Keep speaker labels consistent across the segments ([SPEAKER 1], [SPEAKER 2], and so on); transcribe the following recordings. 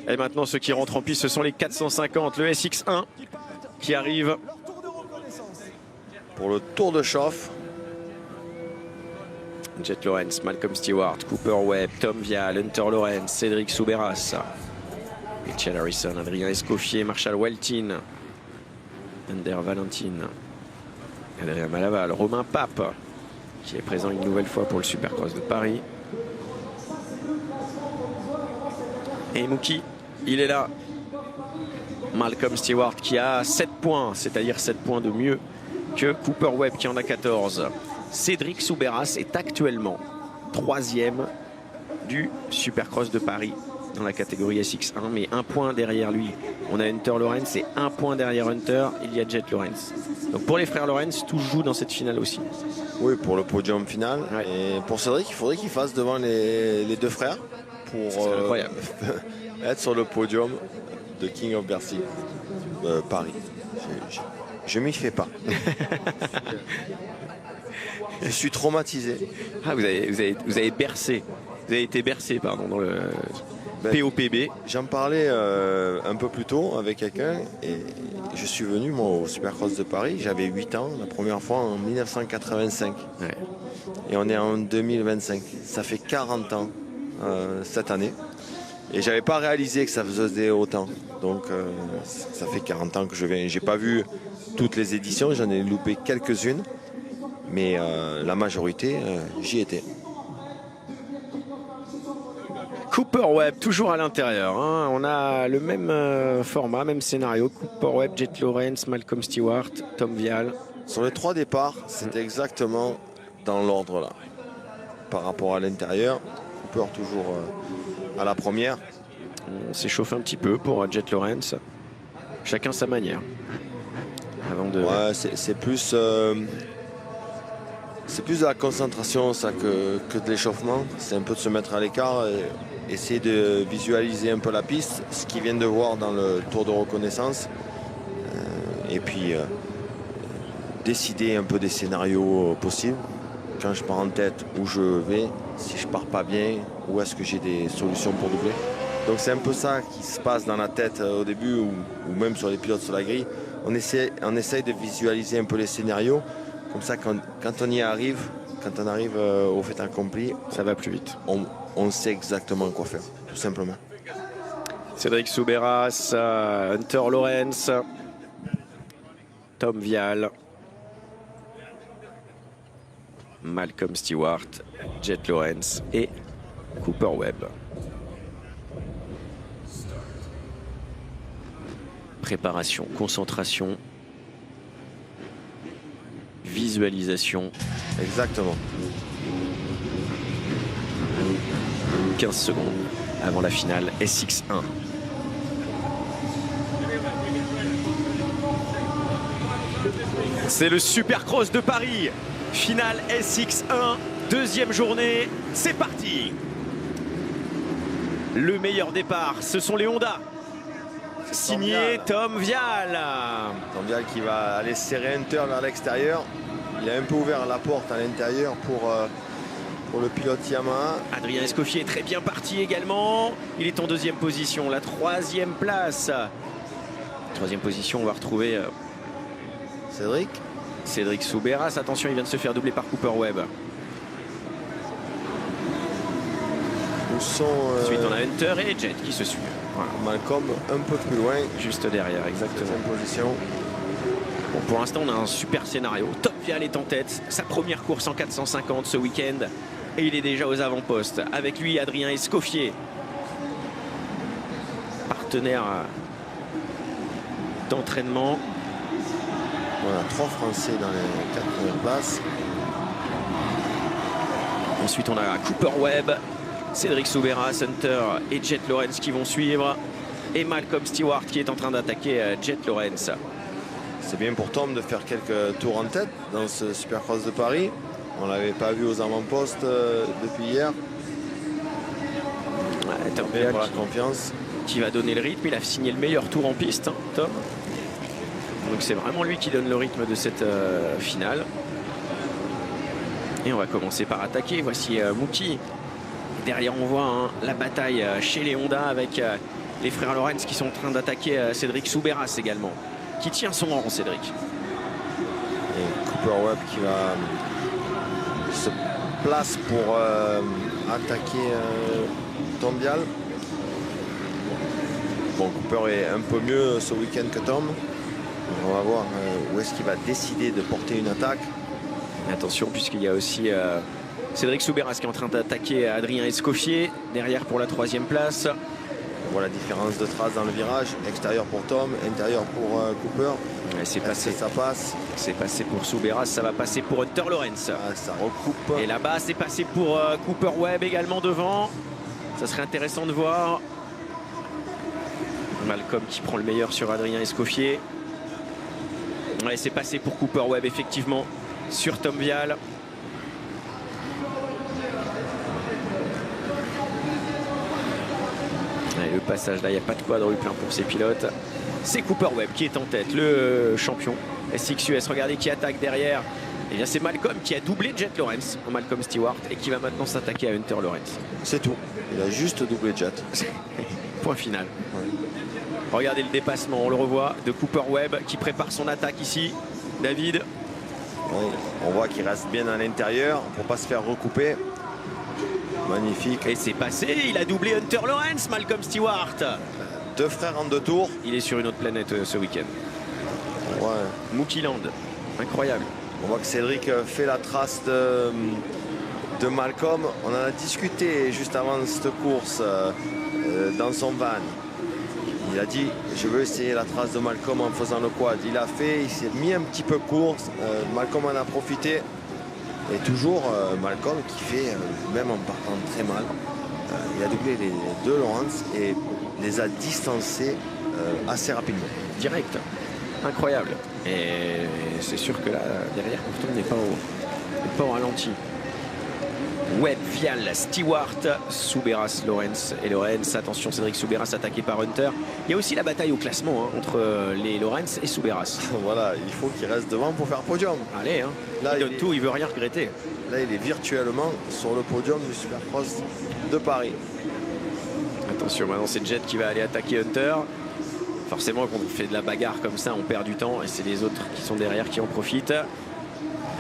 [SPEAKER 1] Et maintenant, ceux qui rentrent en piste, ce sont les 450, le SX1 qui arrive.
[SPEAKER 2] Pour le tour de chauffe.
[SPEAKER 1] Jet Lawrence, Malcolm Stewart, Cooper Webb, Tom Vial, Hunter Lawrence, Cédric Soubeyras, Mitchell Harrison, Adrien Escoffier, Marshall Weltin, Ander Valentin, Adrien Malaval, Romain Pape, qui est présent une nouvelle fois pour le Supercross de Paris. Et Mookie, il est là. Malcolm Stewart qui a 7 points, c'est-à-dire 7 points de mieux que Cooper Webb qui en a 14. Cédric Soubeyras est actuellement 3e du Supercross de Paris dans la catégorie SX1, mais 1 point derrière lui. On a Hunter Lawrence et 1 point derrière Hunter, il y a Jet Lawrence. Donc pour les frères Lawrence, tout joue dans cette finale aussi.
[SPEAKER 2] Oui, pour le podium final. Ouais. Et pour Cédric, il faudrait qu'il fasse devant les deux frères pour être sur le podium de King of Bercy Paris. Je m'y fais pas. Je suis traumatisé.
[SPEAKER 1] Ah, vous avez bercé. Vous avez été bercé, pardon, dans le POPB.
[SPEAKER 2] J'en parlais un peu plus tôt avec quelqu'un et je suis venu moi au Supercross de Paris. J'avais 8 ans, la première fois en 1985. Ouais. Et on est en 2025. Ça fait 40 ans cette année. Et j'avais pas réalisé que ça faisait autant. Donc ça fait 40 ans que je viens. J'ai pas vu toutes les éditions, j'en ai loupé quelques-unes. Mais la majorité, j'y étais.
[SPEAKER 1] Cooper Webb, toujours à l'intérieur. Hein. On a le même format, même scénario. Cooper Webb, Jet Lawrence, Malcolm Stewart, Tom Vial.
[SPEAKER 2] Sur les 3 départs, c'est exactement dans l'ordre là. Par rapport à l'intérieur, Cooper toujours à la première.
[SPEAKER 1] On s'échauffe un petit peu pour Jet Lawrence. Chacun sa manière. Avant de...
[SPEAKER 2] Ouais, c'est plus... c'est plus de la concentration ça que de l'échauffement. C'est un peu de se mettre à l'écart et essayer de visualiser un peu la piste, ce qu'ils viennent de voir dans le tour de reconnaissance. Et puis décider un peu des scénarios possibles. Quand je pars en tête, où je vais, si je pars pas bien, où est-ce que j'ai des solutions pour doubler. Donc c'est un peu ça qui se passe dans la tête au début ou même sur les pilotes sur la grille. On essaye de visualiser un peu les scénarios. Comme ça, quand on y arrive, quand on arrive au fait accompli,
[SPEAKER 1] ça va plus vite.
[SPEAKER 2] On sait exactement quoi faire, tout simplement.
[SPEAKER 1] Cédric Soubeyras, Hunter Lawrence, Tom Vial, Malcolm Stewart, Jet Lawrence et Cooper Webb. Préparation, concentration, visualisation.
[SPEAKER 2] Exactement.
[SPEAKER 1] 15 secondes avant la finale SX1. C'est le Supercross de Paris. Finale SX1, deuxième journée. C'est parti. Le meilleur départ, ce sont les Honda. Signé Tom Vial.
[SPEAKER 2] Tom Vial qui va aller serrer Hunter vers l'extérieur. Il a un peu ouvert la porte à l'intérieur pour le pilote Yamaha.
[SPEAKER 1] Adrien Escoffier est très bien parti également. Il est en deuxième position, la 3e place. 3e position, on va retrouver Cédric Soubeyras. Attention, il vient de se faire doubler par Cooper Webb. Ensuite, on a Hunter et Jet qui se suivent.
[SPEAKER 2] Voilà. Malcolm un peu plus loin.
[SPEAKER 1] Juste derrière, exactement.
[SPEAKER 2] Position.
[SPEAKER 1] Bon, pour l'instant, on a un super scénario. Tom Vial est en tête. Sa première course en 450 ce week-end. Et il est déjà aux avant-postes. Avec lui, Adrien Escoffier. Partenaire d'entraînement.
[SPEAKER 2] Voilà, 3 Français dans les 4 premières places.
[SPEAKER 1] Ensuite, on a Cooper Webb, Cédric Soubeyras, Hunter et Jet Lawrence qui vont suivre. Et Malcolm Stewart qui est en train d'attaquer Jet Lawrence.
[SPEAKER 2] C'est bien pour Tom de faire quelques tours en tête dans ce Supercross de Paris. On ne l'avait pas vu aux avant-postes depuis hier.
[SPEAKER 1] Ouais, Tom Vial
[SPEAKER 2] pour la confiance.
[SPEAKER 1] Qui va donner le rythme. Il a signé le meilleur tour en piste, hein, Tom. Donc c'est vraiment lui qui donne le rythme de cette finale. Et on va commencer par attaquer. Voici Mookie. Derrière, on voit la bataille chez les Honda avec les frères Lorenz qui sont en train d'attaquer Cédric Soubeyras également. Qui tient son rang, Cédric.
[SPEAKER 2] Et Cooper Webb qui va se place pour attaquer Tom Vial. Bon, Cooper est un peu mieux ce week-end que Tom. On va voir où est-ce qu'il va décider de porter une attaque.
[SPEAKER 1] Attention, puisqu'il y a aussi Cédric Soubeyras qui est en train d'attaquer Adrien Escoffier derrière pour la 3e place.
[SPEAKER 2] On voit la différence de trace dans le virage. Extérieur pour Tom, intérieur pour Cooper.
[SPEAKER 1] C'est passé.
[SPEAKER 2] Ça passe.
[SPEAKER 1] C'est passé pour Soubeyras, ça va passer pour Hunter Lawrence.
[SPEAKER 2] Ah, ça recoupe.
[SPEAKER 1] Et là-bas, c'est passé pour Cooper Webb également devant. Ça serait intéressant de voir. Malcolm qui prend le meilleur sur Adrien Escoffier. Ouais, c'est passé pour Cooper Webb effectivement sur Tom Vial. Et le passage là, il n'y a pas de quadruple pour ces pilotes. C'est Cooper Webb qui est en tête, le champion SXUS. Regardez qui attaque derrière. Et bien c'est Malcolm qui a doublé Jet Lawrence, Malcolm Stewart, et qui va maintenant s'attaquer à Hunter Lawrence.
[SPEAKER 2] C'est tout. Il a juste doublé Jet.
[SPEAKER 1] Point final.
[SPEAKER 2] Ouais.
[SPEAKER 1] Regardez le dépassement, on le revoit, de Cooper Webb qui prépare son attaque ici. David.
[SPEAKER 2] Oui, on voit qu'il reste bien à l'intérieur pour ne pas se faire recouper. Magnifique.
[SPEAKER 1] Et c'est passé, il a doublé Hunter Lawrence, Malcolm Stewart.
[SPEAKER 2] 2 frères en 2 tours.
[SPEAKER 1] Il est sur une autre planète ce week-end.
[SPEAKER 2] Ouais.
[SPEAKER 1] Mookie Land, incroyable.
[SPEAKER 2] On voit que Cédric fait la trace de Malcolm. On en a discuté juste avant cette course dans son van. Il a dit je veux essayer la trace de Malcolm en faisant le quad. Il a fait, il s'est mis un petit peu court. Malcolm en a profité. Et toujours Malcolm qui fait, même en partant très mal, il a doublé les 2 Lawrence et les a distancés assez rapidement.
[SPEAKER 1] Direct, incroyable. Et c'est sûr que là, derrière, pourtant, n'est pas au ralenti. Webb, Vial, Stewart, Soubeyras, Lawrence et Lawrence. Attention, Cédric Soubeyras attaqué par Hunter. Il y a aussi la bataille au classement entre les Lawrence et Soubeyras.
[SPEAKER 2] Voilà, il faut qu'il reste devant pour faire podium.
[SPEAKER 1] Allez, hein. Là, il donne tout, il veut rien regretter.
[SPEAKER 2] Là, il est virtuellement sur le podium du Supercross de Paris.
[SPEAKER 1] Attention, maintenant c'est Jet qui va aller attaquer Hunter. Forcément, quand on fait de la bagarre comme ça, on perd du temps et c'est les autres qui sont derrière qui en profitent.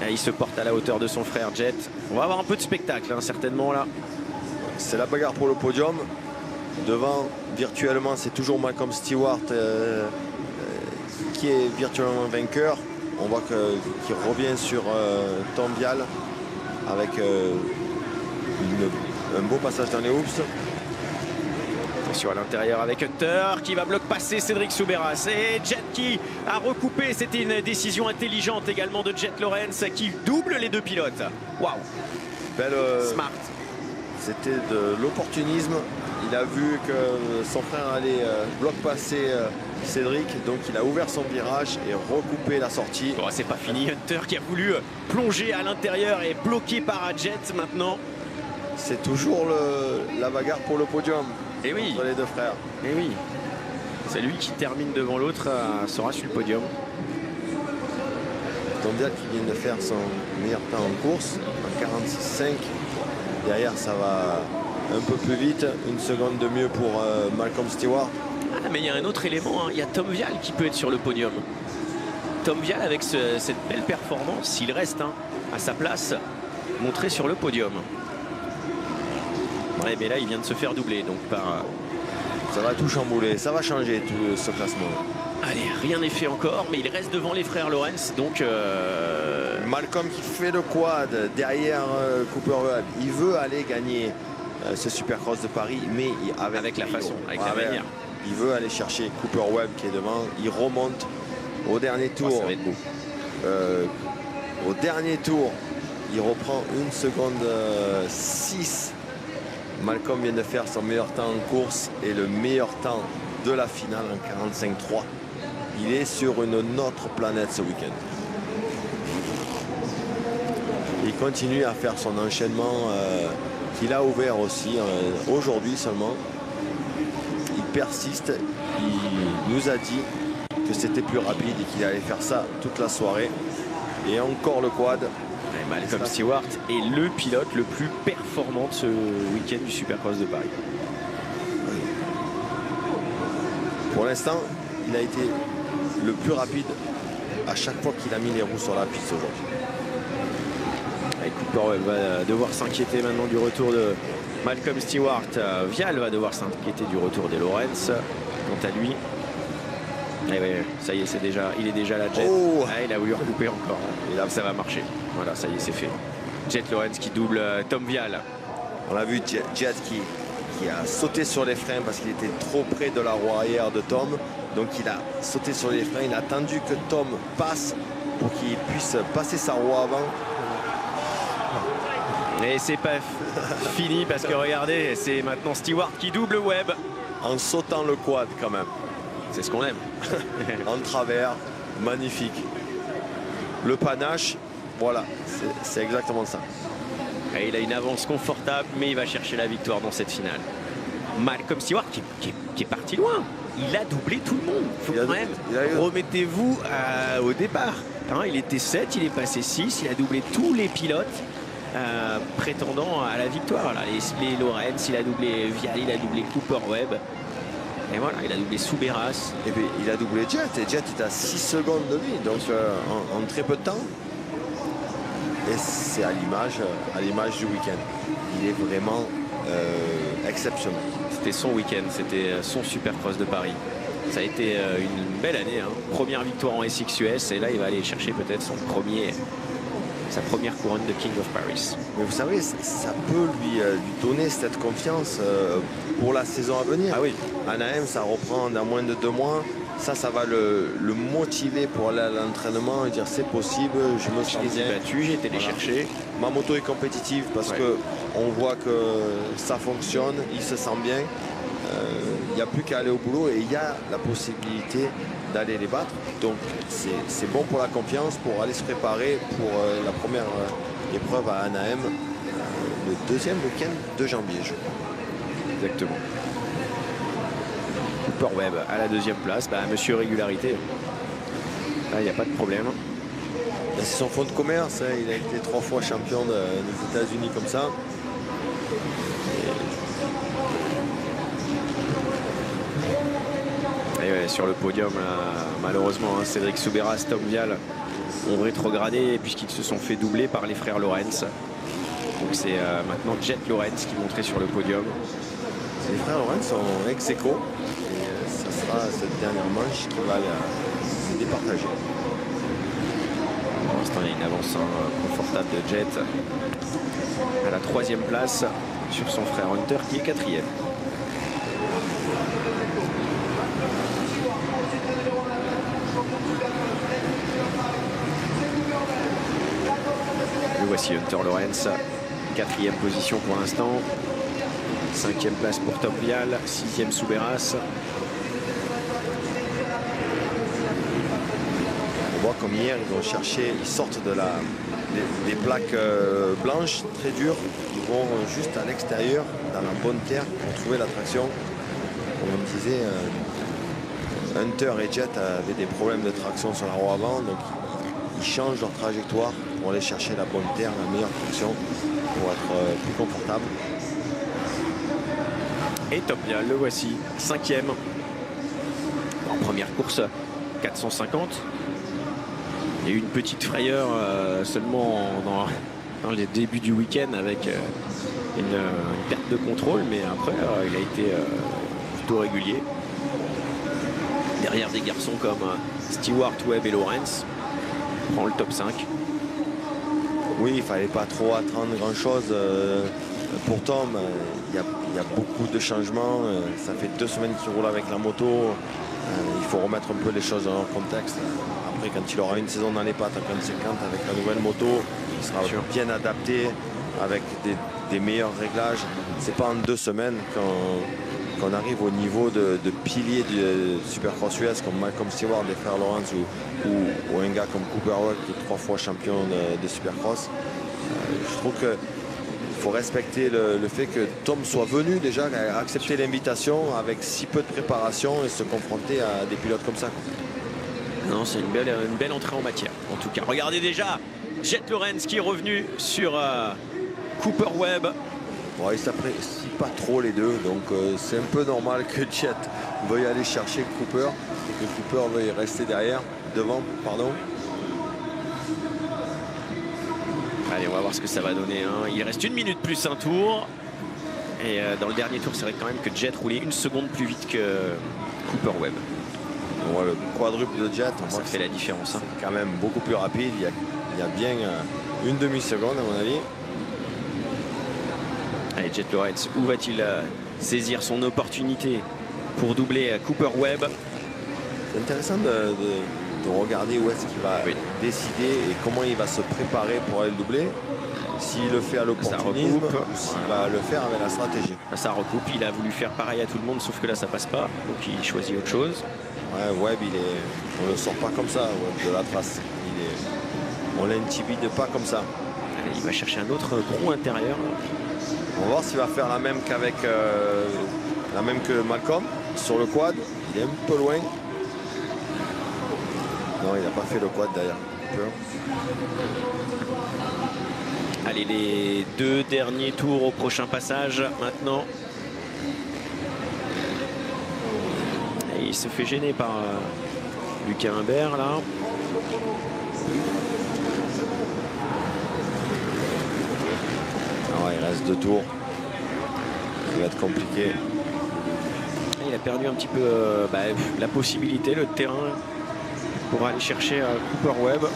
[SPEAKER 1] Et il se porte à la hauteur de son frère Jet. On va avoir un peu de spectacle, hein, certainement là.
[SPEAKER 2] C'est la bagarre pour le podium. Devant, virtuellement, c'est toujours Malcolm Stewart qui est virtuellement vainqueur. On voit qu'il revient sur Tom Vial avec un beau passage dans les hoops.
[SPEAKER 1] Attention à l'intérieur avec Hunter qui va bloc passer Cédric Soubeyras. Et Jet qui a recoupé. C'était une décision intelligente également de Jet Lawrence qui double les 2 pilotes. Waouh. Smart.
[SPEAKER 2] C'était de l'opportunisme. Il a vu que son frère allait bloc passer Cédric, donc il a ouvert son virage et recoupé la sortie.
[SPEAKER 1] Bon, c'est pas fini. Hunter qui a voulu plonger à l'intérieur et bloqué par Jet maintenant.
[SPEAKER 2] C'est toujours la bagarre pour le podium.
[SPEAKER 1] Et oui.
[SPEAKER 2] Entre les 2 frères.
[SPEAKER 1] Et oui. C'est lui qui termine devant l'autre, sera sur le podium.
[SPEAKER 2] Tom Vial qui vient de faire son meilleur temps en course, en 46,5. Derrière, ça va un peu plus vite. 1 seconde de mieux pour Malcolm Stewart.
[SPEAKER 1] Ah, mais il y a un autre élément, hein. Il y a Tom Vial qui peut être sur le podium. Tom Vial avec cette belle performance, s'il reste à sa place, montré sur le podium. Ouais, mais là, il vient de se faire doubler. Donc par...
[SPEAKER 2] Ça va tout chambouler, ça va changer tout ce classement.
[SPEAKER 1] Allez, rien n'est fait encore, mais il reste devant les frères Lawrence. Donc
[SPEAKER 2] Malcolm qui fait le quad derrière Cooper Webb. Il veut aller gagner ce Supercross de Paris, mais
[SPEAKER 1] avec la façon, avec la manière.
[SPEAKER 2] Il veut aller chercher Cooper Webb qui est devant. Il remonte au dernier tour.
[SPEAKER 1] Ça va être beau.
[SPEAKER 2] Au dernier tour, il reprend 1 seconde 6. Malcolm vient de faire son meilleur temps en course et le meilleur temps de la finale en 45,3. Il est sur une autre planète ce week-end. Il continue à faire son enchaînement qu'il a ouvert aussi aujourd'hui seulement. Il persiste. Il nous a dit que c'était plus rapide et qu'il allait faire ça toute la soirée. Et encore le quad.
[SPEAKER 1] Malcolm Stewart est le pilote le plus performant de ce week-end du Supercross de Paris.
[SPEAKER 2] Pour l'instant, il a été le plus rapide à chaque fois qu'il a mis les roues sur la piste aujourd'hui.
[SPEAKER 1] Et Cooper Webb va devoir s'inquiéter maintenant du retour de Malcolm Stewart. Vial va devoir s'inquiéter du retour des Lawrence. Quant à lui, et ouais, ça y est, il est déjà la Jet.
[SPEAKER 2] Oh,
[SPEAKER 1] il a voulu recouper encore. Et là, ça va marcher. Voilà, ça y est, c'est fait. Jet Lawrence qui double Tom Vial.
[SPEAKER 2] On a vu Jet qui a sauté sur les freins parce qu'il était trop près de la roue arrière de Tom. Donc il a sauté sur les freins. Il a attendu que Tom passe pour qu'il puisse passer sa roue avant.
[SPEAKER 1] Et c'est pas fini parce que regardez, c'est maintenant Stewart qui double Webb.
[SPEAKER 2] En sautant le quad quand même.
[SPEAKER 1] C'est ce qu'on aime.
[SPEAKER 2] En travers, magnifique. Le panache, voilà, c'est exactement ça.
[SPEAKER 1] Et il a une avance confortable, mais il va chercher la victoire dans cette finale. Malcolm Stewart qui est parti loin. Il a doublé tout le monde. Faut quand même. Remettez-vous au départ. Hein, il était 7, il est passé 6. Il a doublé tous les pilotes prétendant à la victoire. Là, les Lawrence, il a doublé Vial, il a doublé Cooper Webb. Et voilà, il a doublé Souberas.
[SPEAKER 2] Et puis il a doublé Jet. Et Jet est à 6 secondes de lui. Donc en très peu de temps. Et c'est à l'image du week-end. Il est vraiment exceptionnel.
[SPEAKER 1] C'était son week-end, c'était son Supercross de Paris. Ça a été une belle année. Hein. Première victoire en SXUS et là il va aller chercher peut-être sa première couronne de King of Paris.
[SPEAKER 2] Mais vous savez, ça peut lui donner cette confiance pour la saison à venir.
[SPEAKER 1] Ah oui.
[SPEAKER 2] Anaheim, ça reprend dans moins de 2 mois. Ça va le motiver pour aller à l'entraînement et dire c'est possible, je me sens bien.
[SPEAKER 1] Battu, j'ai été les chercher.
[SPEAKER 2] Ma moto est compétitive parce que on voit que ça fonctionne, il se sent bien. Il n'y a plus qu'à aller au boulot et il y a la possibilité d'aller les battre. Donc c'est bon pour la confiance, pour aller se préparer pour la première épreuve à Anaheim, le deuxième week-end de janvier.
[SPEAKER 1] Exactement. Cooper Webb à la deuxième place, monsieur régularité. Là, il n'y a pas de problème.
[SPEAKER 2] C'est son fonds de commerce, hein. Il a été 3 fois champion des États-Unis comme ça.
[SPEAKER 1] Et ouais, sur le podium, malheureusement, hein, Cédric Souberas, Tom Vial ont rétrogradé puisqu'ils se sont fait doubler par les frères Lawrence. Donc c'est maintenant Jet Lawrence qui monterait sur le podium.
[SPEAKER 2] Les frères Lawrence sont ex-aequo. Ce sera cette dernière manche qui va les départager.
[SPEAKER 1] Pour l'instant, il y a une avance confortable de Jet à la 3e place sur son frère Hunter qui est 4e. Le voici Hunter Lawrence, 4e position pour l'instant. 5e place pour Tom Vial, 6e Souberas.
[SPEAKER 2] On voit comme hier, ils vont chercher, ils sortent des plaques blanches très dures. Ils vont juste à l'extérieur, dans la bonne terre, pour trouver la traction. Comme on disait, Hunter et Jet avaient des problèmes de traction sur la roue avant, donc ils changent leur trajectoire pour aller chercher la bonne terre, la meilleure traction, pour être plus confortable.
[SPEAKER 1] Et Tom Vial, le voici, 5e. En première course, 450. Il y a eu une petite frayeur seulement dans les débuts du week-end avec une perte de contrôle, mais après il a été plutôt régulier. Derrière des garçons comme Stewart, Webb et Lawrence, il prend le top 5.
[SPEAKER 2] Oui, il ne fallait pas trop attendre grand-chose pour Tom. Il y a beaucoup de changements. Ça fait 2 semaines qu'il roule avec la moto. Il faut remettre un peu les choses dans leur contexte. Après, quand il aura une saison dans les pattes à 50 avec la nouvelle moto, il sera bien adapté avec des meilleurs réglages. C'est pas en 2 semaines qu'on arrive au niveau de pilier du Supercross US comme Malcolm Stewart, des frères Lawrence ou un gars comme Cooper Webb qui est 3 fois champion de Supercross. Je trouve que il faut respecter le fait que Tom soit venu déjà, accepter l'invitation avec si peu de préparation et se confronter à des pilotes comme ça.
[SPEAKER 1] Non, c'est une belle entrée en matière. En tout cas, regardez déjà Jet Lawrence qui est revenu sur Cooper Webb.
[SPEAKER 2] Bon, ils s'apprécient pas trop les deux, donc c'est un peu normal que Jet veuille aller chercher Cooper et que Cooper veuille rester devant, pardon.
[SPEAKER 1] Allez, on va voir ce que ça va donner. Hein. Il reste 1 minute plus un tour. Et dans le dernier tour, c'est vrai quand même que Jet roulait 1 seconde plus vite que Cooper Webb.
[SPEAKER 2] Ouais, le quadruple de Jet,
[SPEAKER 1] ça fait la différence. Hein.
[SPEAKER 2] C'est quand même beaucoup plus rapide. Il y a bien une demi-seconde à mon avis.
[SPEAKER 1] Allez, Jet Lawrence, où va-t-il saisir son opportunité pour doubler Cooper Webb?
[SPEAKER 2] C'est intéressant de regarder où est-ce qu'il va décider et comment il va se préparer pour aller le doubler. S'il le fait à l'opportunisme ou s'il va le faire avec la stratégie.
[SPEAKER 1] Ça recoupe, il a voulu faire pareil à tout le monde, sauf que là ça passe pas, donc il choisit autre chose.
[SPEAKER 2] Ouais, Webb, on ne le sort pas comme ça, Webb, de la trace. On l'intimide pas comme ça.
[SPEAKER 1] Allez, il va chercher un autre gros intérieur.
[SPEAKER 2] On va voir s'il va faire la même la même que Malcolm sur le quad. Il est un peu loin. Non, il n'a pas fait le quad d'ailleurs.
[SPEAKER 1] Allez, les 2 derniers tours au prochain passage maintenant. Et il se fait gêner par Lucas Humbert là.
[SPEAKER 2] Alors, il reste 2 tours. Ça va être compliqué.
[SPEAKER 1] Il a perdu un petit peu la possibilité, le terrain pour aller chercher Cooper Webb.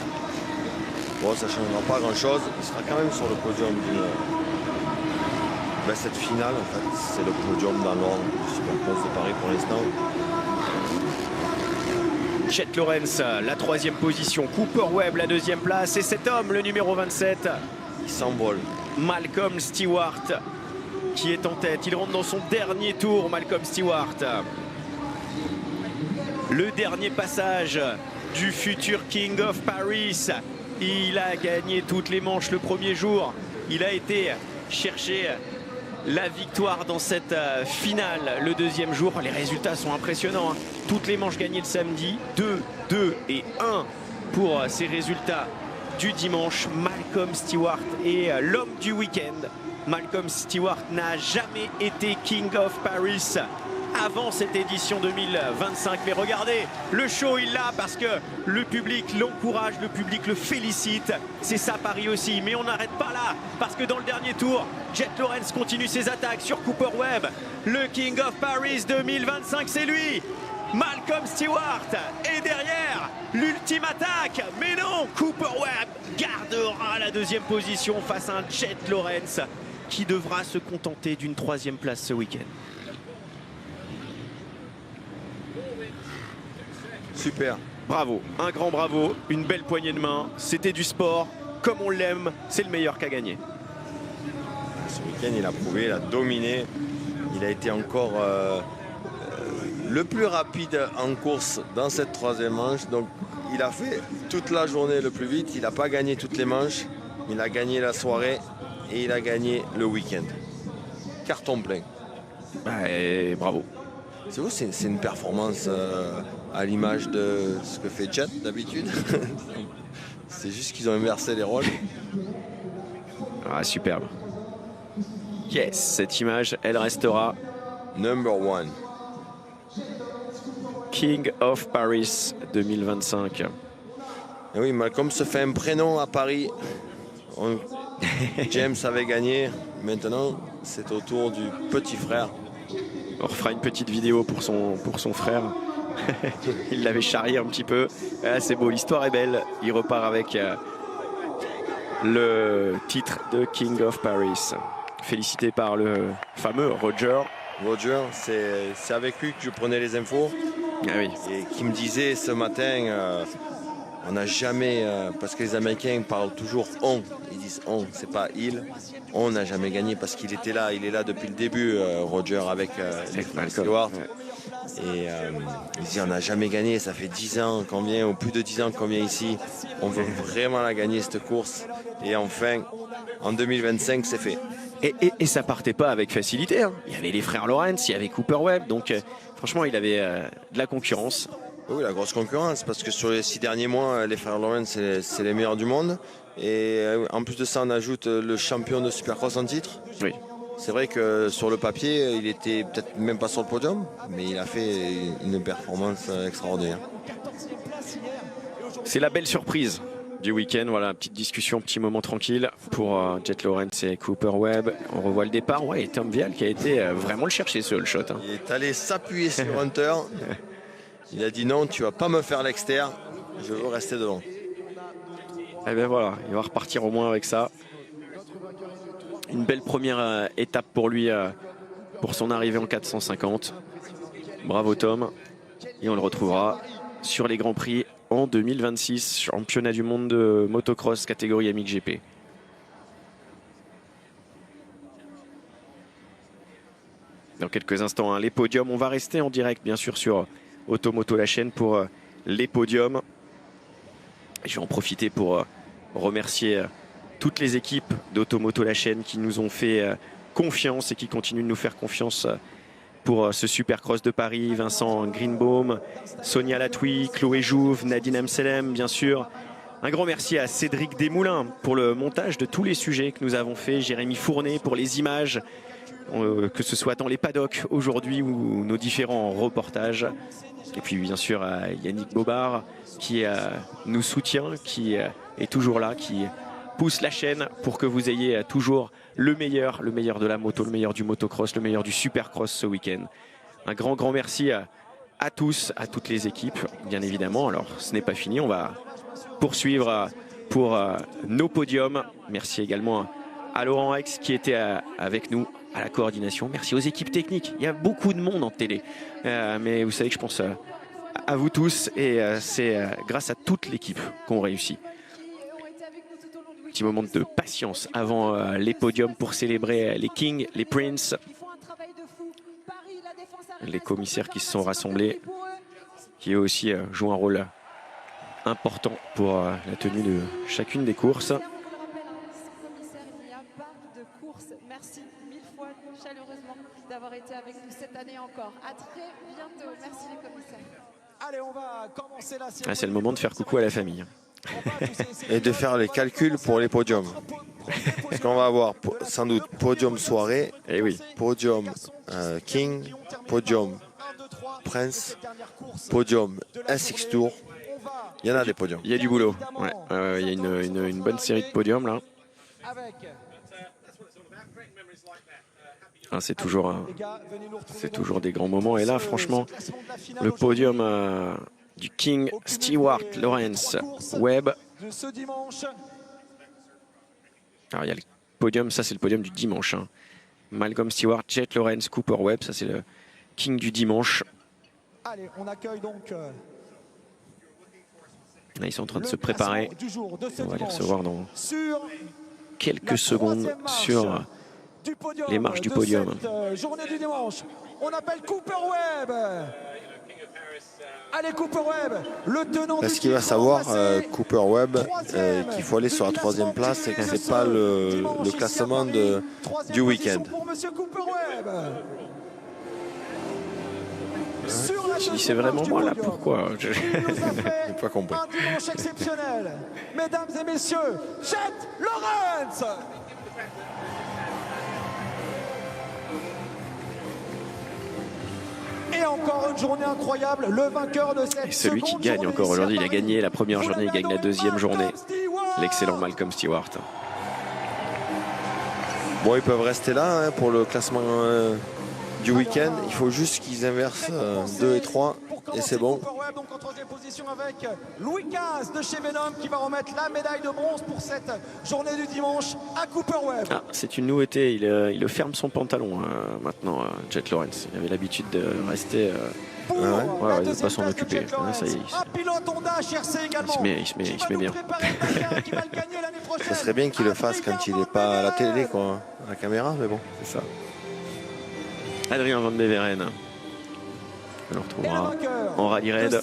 [SPEAKER 2] Bon, ça ne changera pas grand-chose. Il sera quand même sur le podium cette finale, en fait, c'est le podium dans l'ordre du Supercross de Paris pour l'instant.
[SPEAKER 1] Jet Lawrence, la 3e position. Cooper Webb, la 2e place. Et cet homme, le numéro 27.
[SPEAKER 2] Il s'envole.
[SPEAKER 1] Malcolm Stewart, qui est en tête. Il rentre dans son dernier tour, Malcolm Stewart. Le dernier passage du futur King of Paris. Il a gagné toutes les manches le premier jour. Il a été chercher la victoire dans cette finale le 2e jour. Les résultats sont impressionnants. Hein. Toutes les manches gagnées le samedi. 2, 2 et 1 pour ces résultats du dimanche. Malcolm Stewart est l'homme du week-end. Malcolm Stewart n'a jamais été King of Paris avant cette édition 2025. Mais regardez, le show il l'a parce que le public l'encourage, le public le félicite. C'est ça Paris aussi, mais on n'arrête pas là parce que dans le dernier tour, Jet Lawrence continue ses attaques sur Cooper Webb. Le King of Paris 2025, c'est lui, Malcolm Stewart. Et derrière, l'ultime attaque. Mais non, Cooper Webb gardera la 2e position face à un Jet Lawrence qui devra se contenter d'une 3e place ce week-end.
[SPEAKER 2] Super.
[SPEAKER 1] Bravo, un grand bravo, une belle poignée de main. C'était du sport, comme on l'aime, c'est le meilleur qu'à gagner.
[SPEAKER 2] Ce week-end, il a prouvé, il a dominé. Il a été encore le plus rapide en course dans cette 3e manche. Donc, il a fait toute la journée le plus vite. Il n'a pas gagné toutes les manches. Il a gagné la soirée et il a gagné le week-end. Carton plein.
[SPEAKER 1] Et bravo.
[SPEAKER 2] C'est vous, c'est une performance à l'image de ce que fait Jet d'habitude. C'est juste qu'ils ont inversé les rôles.
[SPEAKER 1] Ah, superbe. Yes, cette image, elle restera.
[SPEAKER 2] Number 1.
[SPEAKER 1] King of Paris 2025.
[SPEAKER 2] Et oui, Malcolm se fait un prénom à Paris. James avait gagné. Maintenant, c'est au tour du petit frère.
[SPEAKER 1] On refera une petite vidéo pour son frère. Il l'avait charrié un petit peu. Ah, c'est beau, l'histoire est belle. Il repart avec le titre de King of Paris. Félicité par le fameux Roger.
[SPEAKER 2] Roger, c'est avec lui que je prenais les infos.
[SPEAKER 1] Ah oui.
[SPEAKER 2] Et qui me disait ce matin, on n'a jamais, parce que les Américains parlent toujours on. Ils disent on, c'est pas il. On n'a jamais gagné parce qu'il était là. Il est là depuis le début, Roger, avec Stewart. Ouais. Et il dit on n'a jamais gagné. Ça fait 10 ans qu'on vient, ou plus de 10 ans qu'on vient ici. On veut vraiment la gagner, cette course. Et enfin, en 2025, c'est fait.
[SPEAKER 1] Et ça partait pas avec facilité. Hein. Il y avait les frères Lawrence, il y avait Cooper Webb. Donc franchement, il avait de la concurrence.
[SPEAKER 2] Oui, la grosse concurrence, parce que sur les 6 derniers mois, les frères Lawrence, c'est les meilleurs du monde. Et en plus de ça, on ajoute le champion de Supercross en titre.
[SPEAKER 1] Oui.
[SPEAKER 2] C'est vrai que sur le papier, il était peut-être même pas sur le podium, mais il a fait une performance extraordinaire.
[SPEAKER 1] C'est la belle surprise du week-end. Voilà, petite discussion, petit moment tranquille pour Jet Lawrence et Cooper Webb. On revoit le départ. Ouais, et Tom Vial qui a été vraiment le chercher ce shot. Hein.
[SPEAKER 2] Il est allé s'appuyer sur Hunter. Il a dit non, tu vas pas me faire l'extérieur. Je veux rester devant.
[SPEAKER 1] Et bien voilà, il va repartir au moins avec ça. Une belle première étape pour lui, pour son arrivée en 450. Bravo Tom. Et on le retrouvera sur les Grands Prix en 2026, championnat du monde de motocross catégorie Amic GP. Dans quelques instants, hein, les podiums. On va rester en direct, bien sûr, sur Automoto la chaîne pour les podiums. Je vais en profiter pour remercier toutes les équipes d'Automoto la chaîne qui nous ont fait confiance et qui continuent de nous faire confiance pour ce Supercross de Paris. Vincent Greenbaum, Sonia Latoui, Chloé Jouve, Nadine Amselem, bien sûr. Un grand merci à Cédric Desmoulins pour le montage de tous les sujets que nous avons fait, Jérémy Fournet pour les images, que ce soit dans les paddocks aujourd'hui ou nos différents reportages. Et puis bien sûr à Yannick Bobard qui nous soutient, qui est toujours là, qui pousse la chaîne pour que vous ayez toujours le meilleur de la moto, le meilleur du motocross, le meilleur du supercross ce week-end. Un grand merci à tous, à toutes les équipes, bien évidemment. Alors ce n'est pas fini, on va poursuivre pour nos podiums. Merci également à Laurent Rex qui était avec nous à la coordination. Merci aux équipes techniques. Il y a beaucoup de monde en télé, mais vous savez que je pense à vous tous et c'est grâce à toute l'équipe qu'on réussit. Petit moment de patience avant les podiums pour célébrer les Kings, les Prince, les commissaires qui se sont rassemblés, qui eux aussi jouent un rôle important pour la tenue de chacune des courses.
[SPEAKER 3] Merci mille fois chaleureusement d'avoir été avec nous cette année encore. À très bientôt. Merci les commissaires.
[SPEAKER 4] Allez, on va commencer la
[SPEAKER 1] c'est le moment de faire coucou à la famille.
[SPEAKER 2] Et de faire les calculs pour les podiums. Parce qu'on va avoir sans doute podium soirée,
[SPEAKER 1] et oui.
[SPEAKER 2] Podium King, podium Prince, podium SX Tour. Il y en a des podiums.
[SPEAKER 1] Il y a du boulot. Ouais, il y a une bonne série de podiums là. Ah, c'est toujours des grands moments. Et là, franchement, le podium du King, Stewart, Lawrence, Webb. Alors, il y a le podium, ça c'est le podium du dimanche. Hein. Malcolm Stewart, Jet Lawrence, Cooper Webb, ça c'est le King du dimanche.
[SPEAKER 4] Allez, on accueille donc.
[SPEAKER 1] Là, ils sont en train de se préparer. On va les recevoir dans quelques secondes sur les marches du podium.
[SPEAKER 4] Journée du dimanche, on appelle Cooper Webb. Allez Cooper Webb, le tenant.
[SPEAKER 2] Parce qu'il va savoir, Cooper Webb, qu'il faut aller sur la troisième place et que c'est pas le classement du week-end.
[SPEAKER 1] Je dis c'est vraiment moi là, pourquoi?
[SPEAKER 2] Je n'ai pas compris.
[SPEAKER 4] Un dimanche exceptionnel. Mesdames et messieurs, Jet Lawrence. Et encore une journée incroyable, le vainqueur de cette.
[SPEAKER 1] Et celui qui gagne encore aujourd'hui, il a gagné la première journée, il gagne la deuxième journée. L'excellent Malcolm Stewart.
[SPEAKER 2] Bon, ils peuvent rester là hein, pour le classement du week-end. Il faut juste qu'ils inversent 2 et 3 et c'est bon.
[SPEAKER 4] Donc en troisième position avec Louis XV de chez Venom qui va remettre la médaille de bronze pour cette journée du dimanche à Cooper Webb.
[SPEAKER 1] Ah, c'est une nouveauté, il ferme son pantalon maintenant, Jet Lawrence. Il avait l'habitude de rester. Il ne va pas s'en occuper. Ça y est, il se met bien.
[SPEAKER 2] Ça serait bien qu'il le fasse quand il n'est pas à la télé, quoi, à la caméra, mais bon.
[SPEAKER 1] C'est ça. Adrien Van Beveren. On le retrouvera en rallye raid.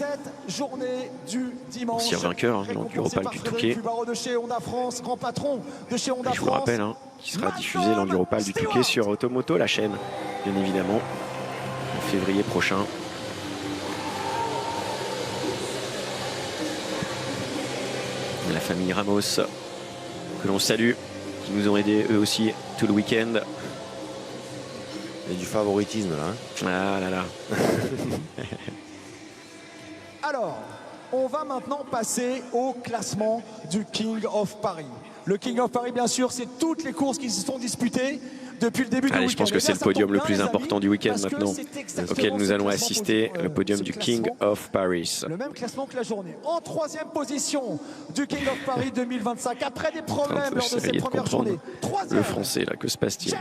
[SPEAKER 1] Ancien vainqueur de l'Enduropal du Touquet. Je vous le rappelle, qui sera diffusé l'Enduropal du Touquet sur Automoto, la chaîne, bien évidemment, en février prochain. La famille Ramos, que l'on salue, qui nous ont aidés eux aussi tout le week-end.
[SPEAKER 2] Il y a du favoritisme là. Hein.
[SPEAKER 1] Ah là là.
[SPEAKER 4] Alors, on va maintenant passer au classement du King of Paris. Le King of Paris, bien sûr, c'est toutes les courses qui se sont disputées depuis le début du week-end.
[SPEAKER 1] Je pense que c'est le podium le plus important du week-end maintenant, auquel nous allons assister, le podium du King of Paris.
[SPEAKER 4] Le même classement que la journée. En 3e position du King of Paris 2025, après des problèmes lors de cette première journée.
[SPEAKER 1] Le français, là, que se passe-t-il?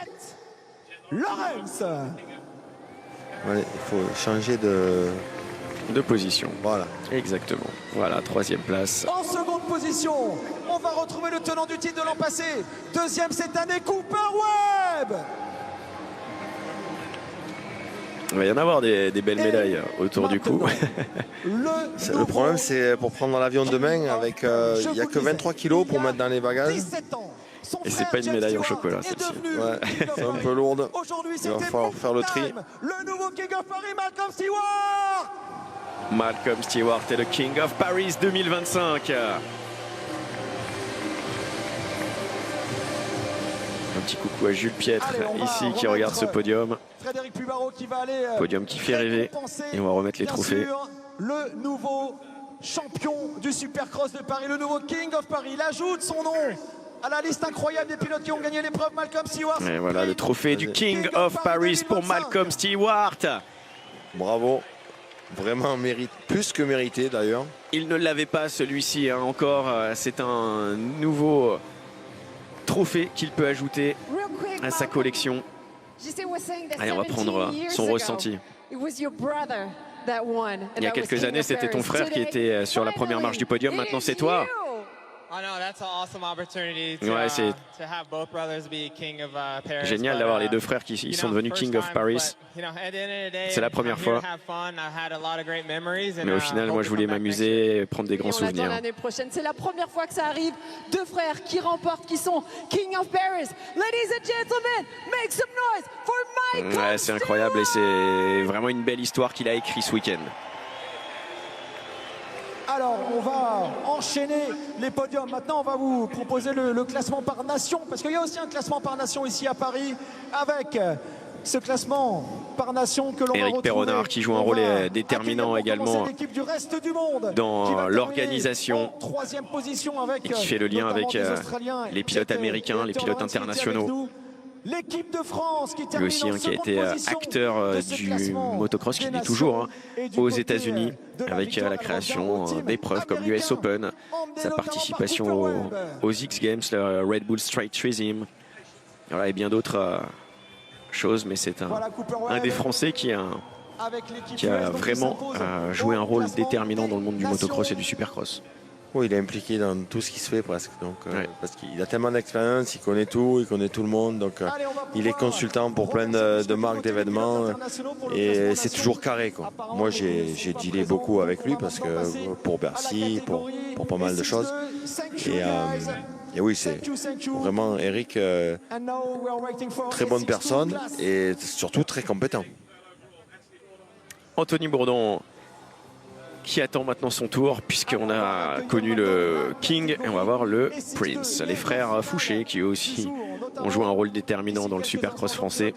[SPEAKER 4] Lawrence.
[SPEAKER 2] Ouais, il faut changer
[SPEAKER 1] de position.
[SPEAKER 2] Voilà.
[SPEAKER 1] Exactement. Voilà, 3e place.
[SPEAKER 4] En seconde position, on va retrouver le tenant du titre de l'an passé. 2e cette année, Cooper Webb.
[SPEAKER 1] Il va y en avoir des belles médailles autour du cou.
[SPEAKER 2] Le problème, c'est pour prendre l'avion demain, avec il n'y a que 23 kilos pour mettre dans les bagages.
[SPEAKER 1] Et c'est pas une médaille en chocolat, celle-ci.
[SPEAKER 2] Ouais, c'est un peu lourde. Il va falloir faire le tri.
[SPEAKER 4] Le nouveau King of Paris, Malcolm Stewart.
[SPEAKER 1] Malcolm Stewart est le King of Paris 2025. Un petit coucou à Jules Piètre, ici, qui regarde ce podium. Podium qui fait rêver. Et on va remettre les trophées.
[SPEAKER 4] Le nouveau champion du Supercross de Paris, le nouveau King of Paris. Il ajoute son nom à la liste incroyable des pilotes qui ont gagné l'épreuve. Malcolm Stewart.
[SPEAKER 1] Et voilà le trophée du King of Paris pour Malcolm Stewart.
[SPEAKER 2] Bravo. Vraiment mérite, plus que mérité d'ailleurs.
[SPEAKER 1] Il ne l'avait pas celui-ci hein, encore. C'est un nouveau trophée qu'il peut ajouter à sa collection. Allez, on va prendre son ressenti. Il y a quelques années, c'était ton frère qui était sur la première marche du podium. Maintenant, c'est toi. Ouais, c'est génial d'avoir les deux frères qui sont devenus King of Paris. C'est la première fois. Mais au final, moi, je voulais m'amuser, prendre des grands souvenirs.
[SPEAKER 3] L'année prochaine, c'est la première fois que ça arrive. Deux frères qui remportent, qui sont King of Paris. Ladies and gentlemen, make some noise for Malcolm Stewart.
[SPEAKER 1] Ouais, c'est incroyable et c'est vraiment une belle histoire qu'il a écrite ce week-end.
[SPEAKER 4] Alors, on va enchaîner les podiums. Maintenant, on va vous proposer le classement par nation, parce qu'il y a aussi un classement par nation ici à Paris, avec ce classement par nation que l'on va retrouver.
[SPEAKER 1] Éric Peronnard qui joue un rôle déterminant également dans l'organisation et qui fait le lien avec les pilotes américains, les pilotes internationaux.
[SPEAKER 4] L'équipe de France qui
[SPEAKER 1] lui aussi qui a été acteur du motocross, qui l'est toujours aux États-Unis avec la création d'épreuves comme l'US Open, sa participation aux X Games, le Red Bull Straight Trisim, voilà, et bien d'autres choses. Mais c'est un des Français qui a vraiment joué un rôle déterminant dans le monde du motocross et du supercross.
[SPEAKER 2] Oui, il est impliqué dans tout ce qui se fait presque, donc, parce qu'il a tellement d'expérience, il connaît tout le monde, donc il est consultant pour plein de marques d'événements et c'est toujours carré, quoi. Moi j'ai dealé beaucoup avec lui parce que pour Bercy, pour pas mal de choses et oui, c'est vraiment Eric, très bonne personne et surtout très compétent.
[SPEAKER 1] Anthony Bourdon qui attend maintenant son tour, puisqu'on a connu le King et on va voir le Prince. Les frères Fouché qui eux aussi ont joué un rôle déterminant dans le Supercross français.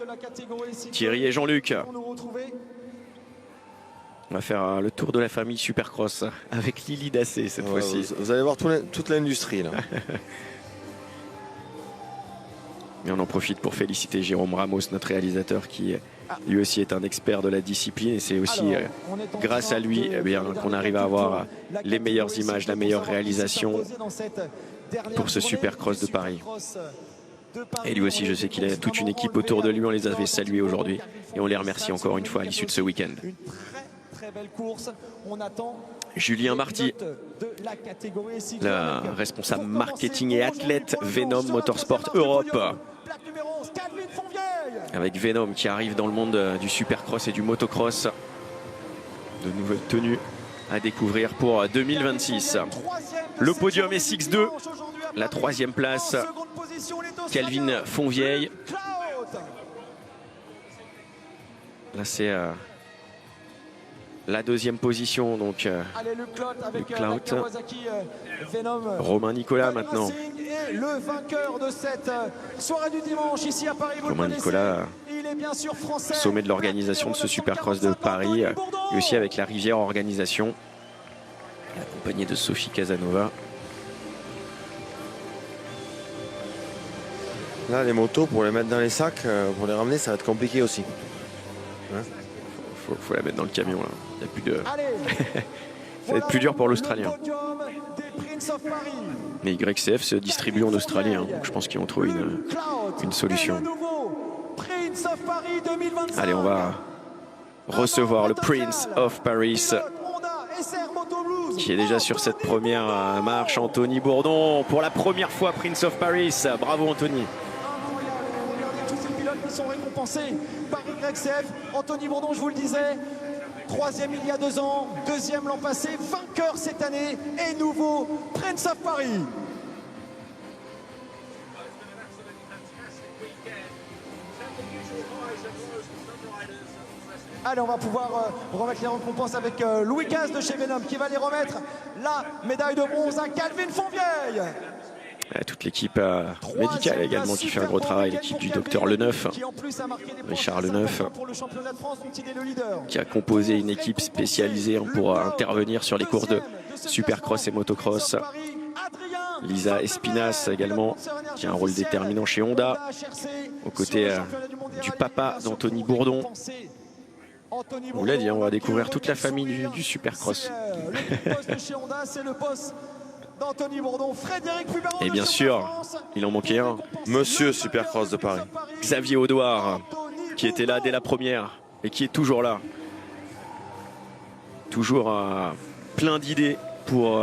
[SPEAKER 1] Thierry et Jean-Luc. On va faire le tour de la famille Supercross avec Lily Dassé cette fois-ci.
[SPEAKER 2] Vous allez voir toute l'industrie là.
[SPEAKER 1] Et on en profite pour féliciter Jérôme Ramos, notre réalisateur, qui lui aussi est un expert de la discipline. Et c'est aussi grâce à lui qu'on arrive à avoir les meilleures images, la meilleure réalisation pour ce Supercross de Paris. Et lui aussi, je sais qu'il a toute une équipe autour de lui. On les avait salués aujourd'hui et on les remercie encore une fois à l'issue de ce week-end. Julien Marty, le responsable marketing et athlète Venom Motorsport Europe. Avec Venom qui arrive dans le monde du supercross et du motocross. De nouvelles tenues à découvrir pour 2026. Le podium est 6-2. La 3e place, Calvin Fonvieille. Là c'est la 2e position, donc le Clout. Romain Nicolas maintenant.
[SPEAKER 4] Le vainqueur de cette soirée du dimanche ici à Paris.
[SPEAKER 1] Romain Nicolas
[SPEAKER 4] est bien sûr français.
[SPEAKER 1] Sommet de l'organisation de ce Supercross de Paris, et aussi avec la Rivière Organisation, accompagné de Sophie Casanova.
[SPEAKER 2] Là, les motos, pour les mettre dans les sacs, pour les ramener, ça va être compliqué aussi. Hein,
[SPEAKER 1] faut la mettre dans le camion là. Il n'y a plus de.
[SPEAKER 4] Allez,
[SPEAKER 1] Ça va être plus dur pour l'Australien.
[SPEAKER 4] le podium des Prince of Paris.
[SPEAKER 1] Mais YCF se distribue en Australie, hein, donc je pense qu'ils ont trouvé une solution.
[SPEAKER 4] Et le nouveau Prince of Paris 2025.
[SPEAKER 1] Allez, on va recevoir le Prince of Paris, qui est déjà sur cette première marche. Anthony Bourdon, pour la première fois Prince of Paris. Bravo Anthony.
[SPEAKER 4] Regardez tous ces pilotes qui sont récompensés par YCF. Anthony Bourdon, je vous le disais, 3e il y a 2 ans, 2e l'an passé, vainqueur cette année et nouveau Prince of Paris. Allez, on va pouvoir remettre les récompenses avec Louis Caz de chez Venom qui va les remettre la médaille de bronze à Calvin Fonvieille.
[SPEAKER 1] Toute l'équipe médicale également qui fait un gros travail, l'équipe du docteur Leneuf, Richard Leneuf, qui a composé une équipe spécialisée pour intervenir sur les courses de Supercross et motocross. Lisa Espinas également, qui a un rôle déterminant chez Honda, aux côtés du papa d'Anthony Bourdon. On vous l'a dit, on va découvrir toute la famille du Supercross.
[SPEAKER 4] Le poste de chez Honda, c'est le poste d'Anthony Bourdon, Frédéric Pubaron.
[SPEAKER 1] Et bien sûr, il en manquait un.
[SPEAKER 2] Monsieur Supercross de Paris.
[SPEAKER 1] Xavier Audouard, qui était là dès la première et qui est toujours là. Toujours plein d'idées pour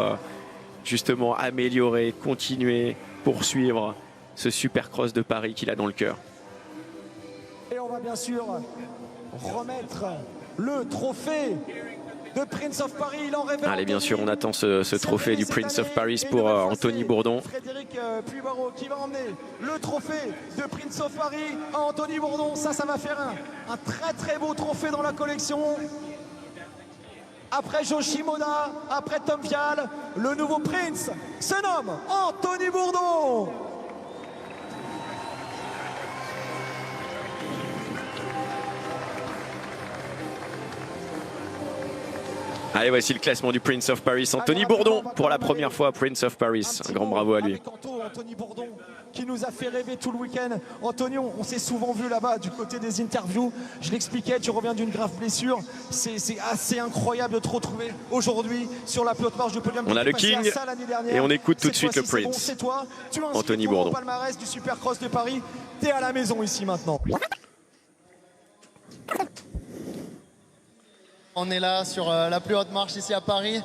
[SPEAKER 1] justement améliorer, continuer, poursuivre ce Supercross de Paris qu'il a dans le cœur.
[SPEAKER 4] Et on va bien sûr remettre le trophée de Prince of Paris. Il en rêvait.
[SPEAKER 1] Allez, bien sûr, on attend ce trophée du Prince of Paris pour Anthony Bourdon.
[SPEAKER 4] Frédéric Pubaron qui va emmener le trophée de Prince of Paris à Anthony Bourdon. Ça va faire un très très beau trophée dans la collection. Après Joshimoda, après Tom Fial, le nouveau Prince se nomme Anthony Bourdon.
[SPEAKER 1] Allez, voici le classement du Prince of Paris. Anthony Bourdon pour la première fois Prince of Paris. Un grand bravo à lui.
[SPEAKER 4] Anthony Bourdon qui nous a fait rêver tout le week-end. Anthony, on s'est souvent vu là-bas du côté des interviews. Je l'expliquais, tu reviens d'une grave blessure. C'est assez incroyable de te retrouver aujourd'hui sur la plus haute marche du podium.
[SPEAKER 1] On a le King et on écoute tout de suite le Prince.
[SPEAKER 4] C'est toi, tu
[SPEAKER 1] Anthony Bourdon.
[SPEAKER 4] Palmarès du Supercross de Paris. T'es à la maison ici maintenant.
[SPEAKER 5] On est là sur la plus haute marche ici à Paris.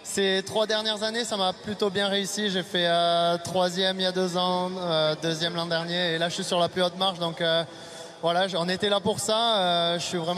[SPEAKER 5] Ces 3 dernières années, ça m'a plutôt bien réussi. J'ai fait 3e il y a 2 ans, 2e l'an dernier. Et là, je suis sur la plus haute marche. Donc voilà, on était là pour ça. Je suis vraiment